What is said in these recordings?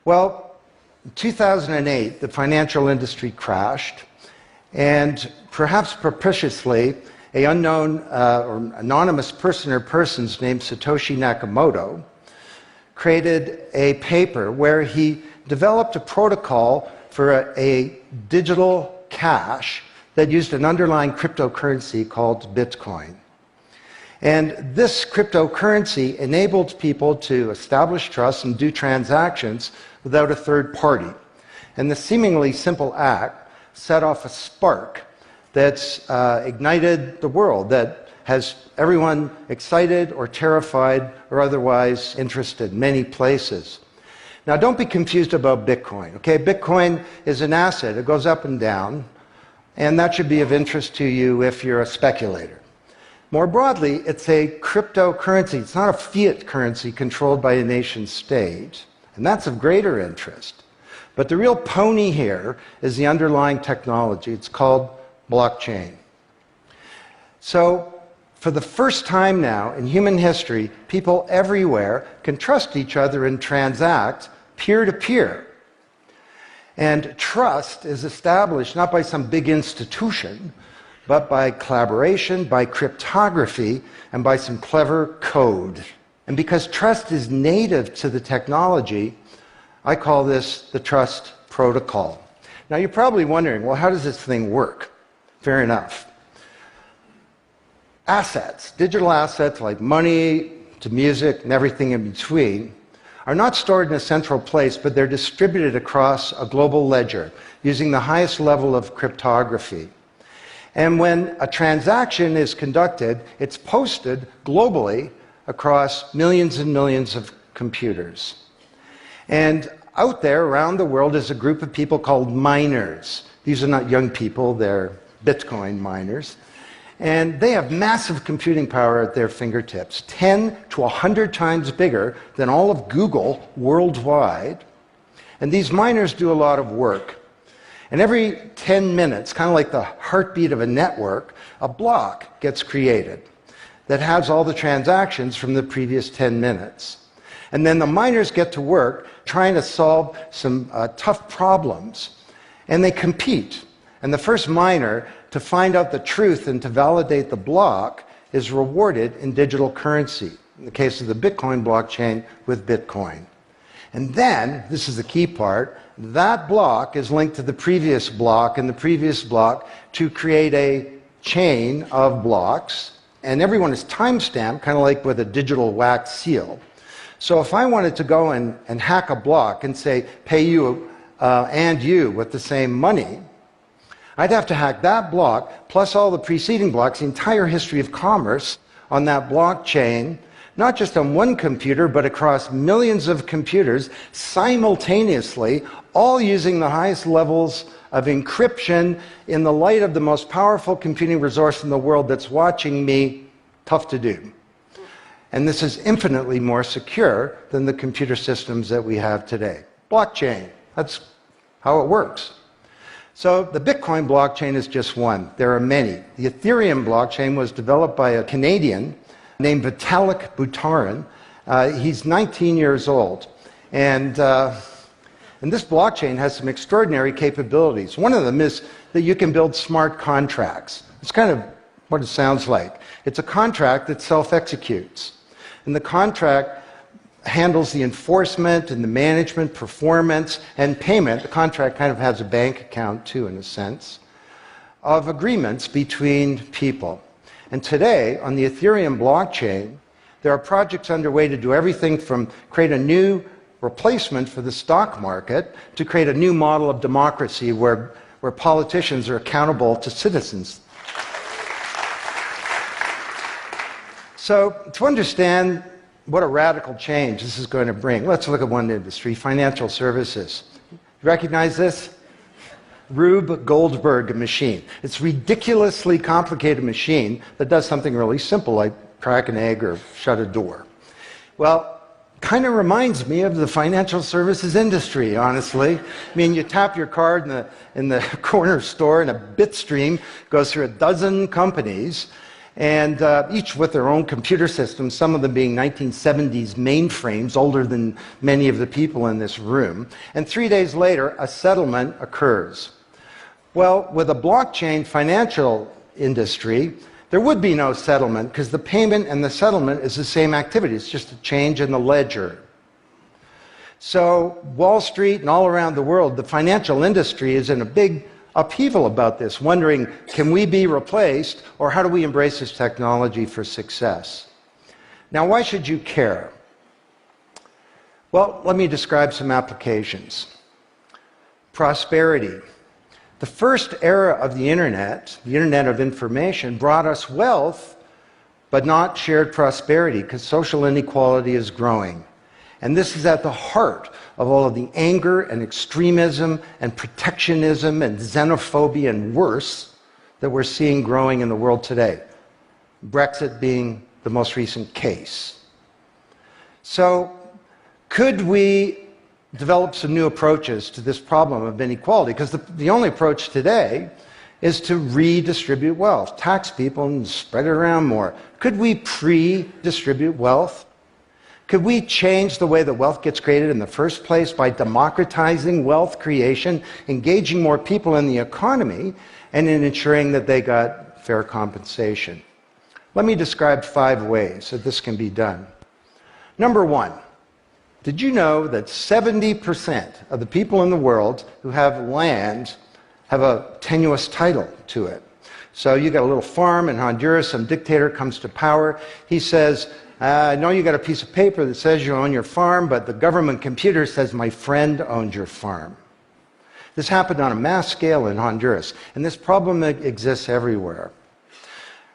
Well, in 2008, the financial industry crashed, and perhaps propitiously, an unknown or anonymous person or persons named Satoshi Nakamoto created a paper where he developed a protocol for a digital cash that used an underlying cryptocurrency called Bitcoin. And this cryptocurrency enabled people to establish trust and do transactions without a third party. And the seemingly simple act set off a spark that's ignited the world, that has everyone excited or terrified or otherwise interested in many places. Now, don't be confused about Bitcoin, okay? Bitcoin is an asset. It goes up and down, and that should be of interest to you if you're a speculator. More broadly, it's a cryptocurrency. It's not a fiat currency controlled by a nation state, and that's of greater interest. But the real pony here is the underlying technology. It's called blockchain. So, for the first time now in human history, people everywhere can trust each other and transact peer-to-peer. And trust is established not by some big institution, but by collaboration, by cryptography, and by some clever code. And because trust is native to the technology, I call this the trust protocol. Now, you're probably wondering, well, how does this thing work? Fair enough. Assets, digital assets like money to music and everything in between, are not stored in a central place, but they're distributed across a global ledger using the highest level of cryptography. And when a transaction is conducted, it's posted globally across millions and millions of computers. And out there around the world is a group of people called miners. These are not young people, they're Bitcoin miners. And they have massive computing power at their fingertips, 10 to 100 times bigger than all of Google worldwide. And these miners do a lot of work. And every 10 minutes, kind of like the heartbeat of a network, a block gets created that has all the transactions from the previous 10 minutes. And then the miners get to work trying to solve some tough problems. And they compete. And the first miner to find out the truth and to validate the block is rewarded in digital currency. In the case of the Bitcoin blockchain, with Bitcoin. And then, this is the key part, that block is linked to the previous block and the previous block to create a chain of blocks. And everyone is time-stamped, kind of like with a digital wax seal. So if I wanted to go and hack a block and say, pay you and you with the same money, I'd have to hack that block, plus all the preceding blocks, the entire history of commerce on that blockchain, not just on one computer, but across millions of computers simultaneously, all using the highest levels of encryption in the light of the most powerful computing resource in the world that's watching me. Tough to do. And this is infinitely more secure than the computer systems that we have today. Blockchain, that's how it works. So the Bitcoin blockchain is just one. There are many. The Ethereum blockchain was developed by a Canadian named Vitalik Buterin. He's 19 years old. And this blockchain has some extraordinary capabilities. One of them is that you can build smart contracts. It's kind of what it sounds like. It's a contract that self-executes. And the contract handles the enforcement and the management, performance, and payment. The contract kind of has a bank account, too, in a sense, of agreements between people. And today, on the Ethereum blockchain, there are projects underway to do everything from create a new replacement for the stock market to create a new model of democracy where politicians are accountable to citizens. So, to understand what a radical change this is going to bring, let's look at one industry, financial services. You recognize this? Rube Goldberg machine. It's a ridiculously complicated machine that does something really simple, like crack an egg or shut a door. Well, kind of reminds me of the financial services industry, honestly. I mean, you tap your card in the corner store and a bit stream goes through a dozen companies, and each with their own computer systems, some of them being 1970s mainframes, older than many of the people in this room. And 3 days later, a settlement occurs. Well, with a blockchain financial industry, there would be no settlement because the payment and the settlement is the same activity. It's just a change in the ledger. So Wall Street and all around the world, the financial industry is in a big upheaval about this, wondering, can we be replaced, or how do we embrace this technology for success? Now, why should you care? Well, let me describe some applications. Prosperity. The first era of the Internet of information, brought us wealth, but not shared prosperity, because social inequality is growing. And this is at the heart of all of the anger and extremism and protectionism and xenophobia and worse that we're seeing growing in the world today. Brexit being the most recent case. So, could we develop some new approaches to this problem of inequality? Because the only approach today is to redistribute wealth, tax people and spread it around more. Could we pre-distribute wealth? Could we change the way that wealth gets created in the first place by democratizing wealth creation, engaging more people in the economy, and in ensuring that they got fair compensation? Let me describe 5 ways that this can be done. Number 1, did you know that 70% of the people in the world who have land have a tenuous title to it? So you got a little farm in Honduras, some dictator comes to power, he says, I know you got a piece of paper that says you own your farm, but the government computer says my friend owned your farm. This happened on a mass scale in Honduras, and this problem exists everywhere.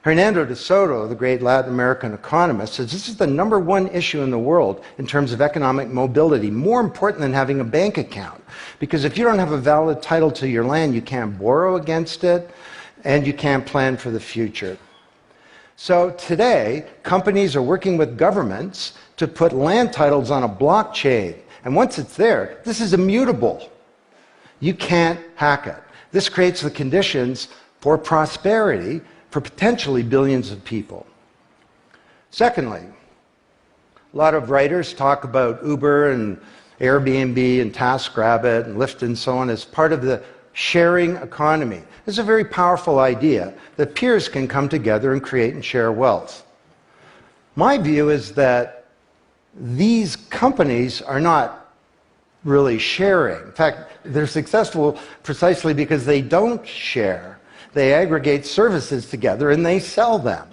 Hernando de Soto, the great Latin American economist, says this is the #1 issue in the world in terms of economic mobility, more important than having a bank account. Because if you don't have a valid title to your land, you can't borrow against it, and you can't plan for the future. So today, companies are working with governments to put land titles on a blockchain. And once it's there, this is immutable. You can't hack it. This creates the conditions for prosperity for potentially billions of people. Secondly, a lot of writers talk about Uber and Airbnb and TaskRabbit and Lyft and so on as part of the sharing economy. This is a very powerful idea that peers can come together and create and share wealth. My view is that these companies are not really sharing. In fact, they're successful precisely because they don't share. They aggregate services together and they sell them.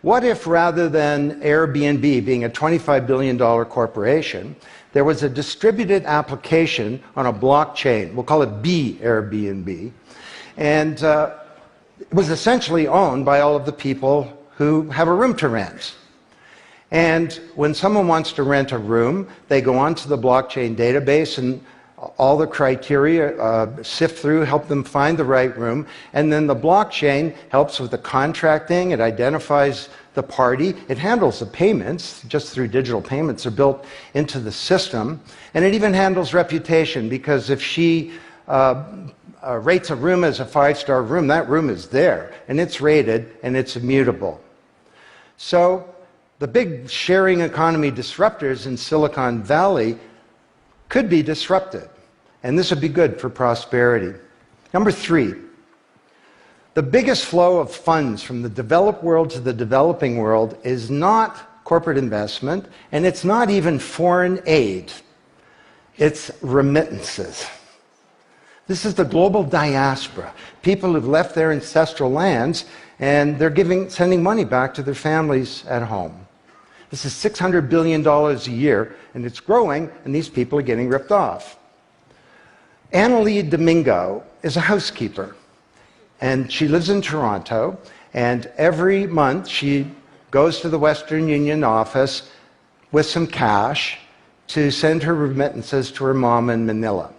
What if rather than Airbnb being a $25 billion corporation, there was a distributed application on a blockchain, we'll call it Airbnb, and it was essentially owned by all of the people who have a room to rent. And when someone wants to rent a room, they go onto the blockchain database and all the criteria sift through, help them find the right room, and then the blockchain helps with the contracting, it identifies the party, it handles the payments, just through digital payments are built into the system, and it even handles reputation, because if she rates a room as a 5-star room, that room is there, and it's rated, and it's immutable. So the big sharing economy disruptors in Silicon Valley could be disrupted, and this would be good for prosperity. Number 3, the biggest flow of funds from the developed world to the developing world is not corporate investment, and it's not even foreign aid. It's remittances. This is the global diaspora, people who've left their ancestral lands, and they're sending money back to their families at home. This is $600 billion a year, and it's growing, and these people are getting ripped off. Annalie Domingo is a housekeeper, and she lives in Toronto, and every month she goes to the Western Union office with some cash to send her remittances to her mom in Manila.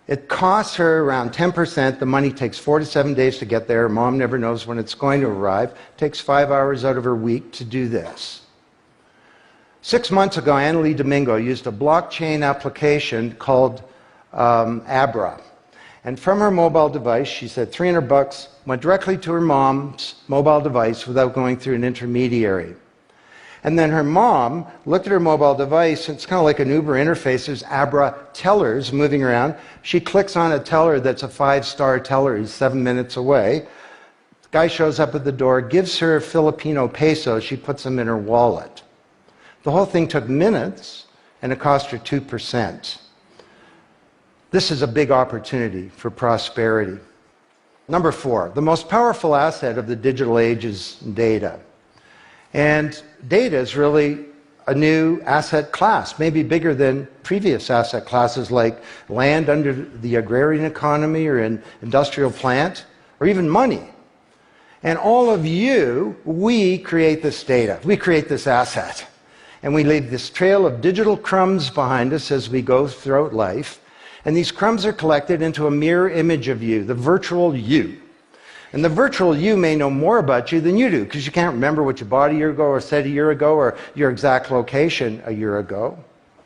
It costs her around 10%. The money takes 4 to 7 days to get there. Her mom never knows when it's going to arrive. It takes 5 hours out of her week to do this. 6 months ago, Annalie Domingo used a blockchain application called Abra. And from her mobile device, she said $300 went directly to her mom's mobile device without going through an intermediary. And then her mom looked at her mobile device, and it's kind of like an Uber interface. There's Abra tellers moving around. She clicks on a teller that's a 5-star teller. He's 7 minutes away. The guy shows up at the door, gives her Filipino pesos. She puts them in her wallet. The whole thing took minutes, and it cost her 2%. This is a big opportunity for prosperity. Number 4, the most powerful asset of the digital age is data. And data is really a new asset class, maybe bigger than previous asset classes like land under the agrarian economy or an industrial plant, or even money. And all of you, we create this data. We create this asset. And we leave this trail of digital crumbs behind us as we go throughout life. And these crumbs are collected into a mirror image of you, the virtual you. And the virtual you may know more about you than you do, because you can't remember what you bought a year ago or said a year ago or your exact location a year ago.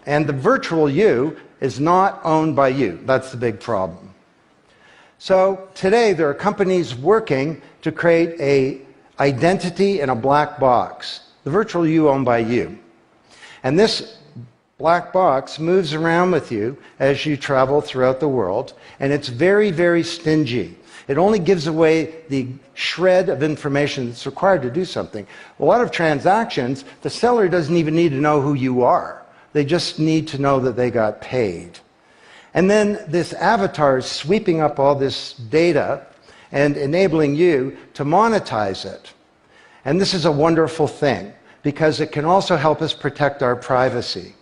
And the virtual you is not owned by you. That's the big problem. So today there are companies working to create an identity in a black box. The virtual you owned by you. And this black box moves around with you as you travel throughout the world, and it's very, very stingy. It only gives away the shred of information that's required to do something. A lot of transactions, the seller doesn't even need to know who you are. They just need to know that they got paid. And then this avatar is sweeping up all this data and enabling you to monetize it. And this is a wonderful thing, because it can also help us protect our privacy.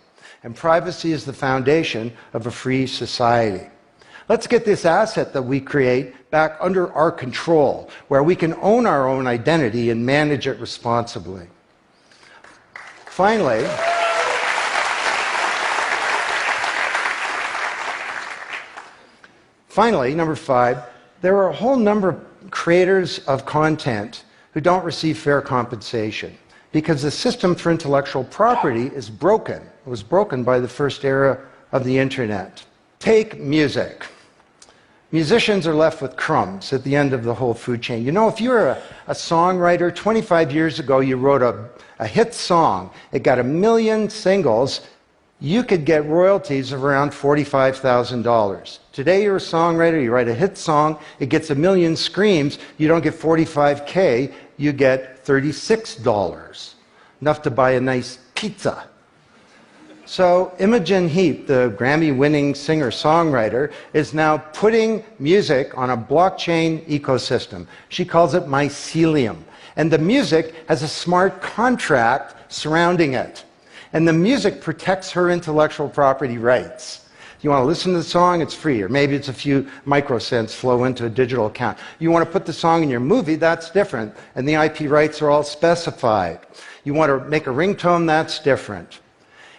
And privacy is the foundation of a free society. Let's get this asset that we create back under our control, where we can own our own identity and manage it responsibly. Finally, number 5, there are a whole number of creators of content who don't receive fair compensation because the system for intellectual property is broken. It was broken by the first era of the internet. Take music. Musicians are left with crumbs at the end of the whole food chain. You know, if you're a songwriter, 25 years ago you wrote a hit song, it got 1 million singles, you could get royalties of around $45,000. Today you're a songwriter, you write a hit song, it gets 1 million streams, you don't get $45K, you get $36. Enough to buy a nice pizza. So Imogen Heap, the Grammy-winning singer-songwriter, is now putting music on a blockchain ecosystem. She calls it mycelium. And the music has a smart contract surrounding it. And the music protects her intellectual property rights. You want to listen to the song, it's free, or maybe it's a few microcents flow into a digital account. You want to put the song in your movie, that's different, and the IP rights are all specified. You want to make a ringtone, that's different.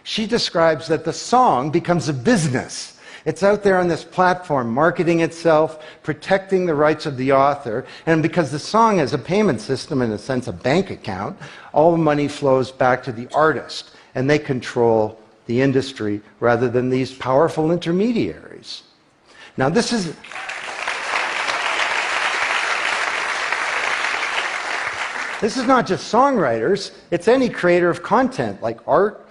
She describes that the song becomes a business. It's out there on this platform, marketing itself, protecting the rights of the author, and because the song has a payment system, in a sense a bank account, all the money flows back to the artist, and they control the industry rather than these powerful intermediaries. Now this is not just songwriters, it's any creator of content, like art,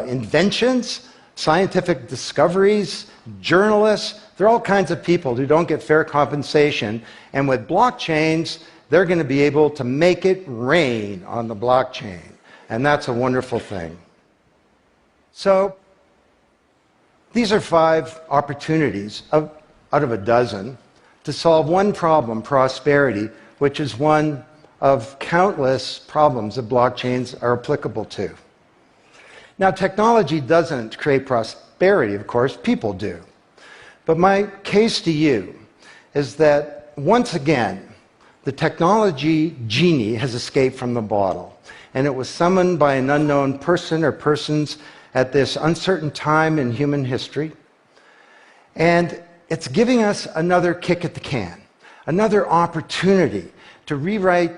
inventions, scientific discoveries, journalists. There are all kinds of people who don't get fair compensation, and with blockchains, they're going to be able to make it rain on the blockchain, and that's a wonderful thing. So these are 5 opportunities out of a dozen to solve one problem, prosperity, which is one of countless problems that blockchains are applicable to. Now, technology doesn't create prosperity, of course, people do. But my case to you is that, once again, the technology genie has escaped from the bottle, and it was summoned by an unknown person or persons at this uncertain time in human history, and it's giving us another kick at the can, another opportunity to rewrite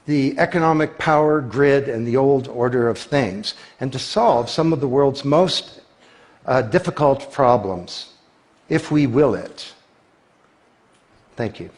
the economic power grid and the old order of things, and to solve some of the world's most difficult problems. if we will it. Thank you.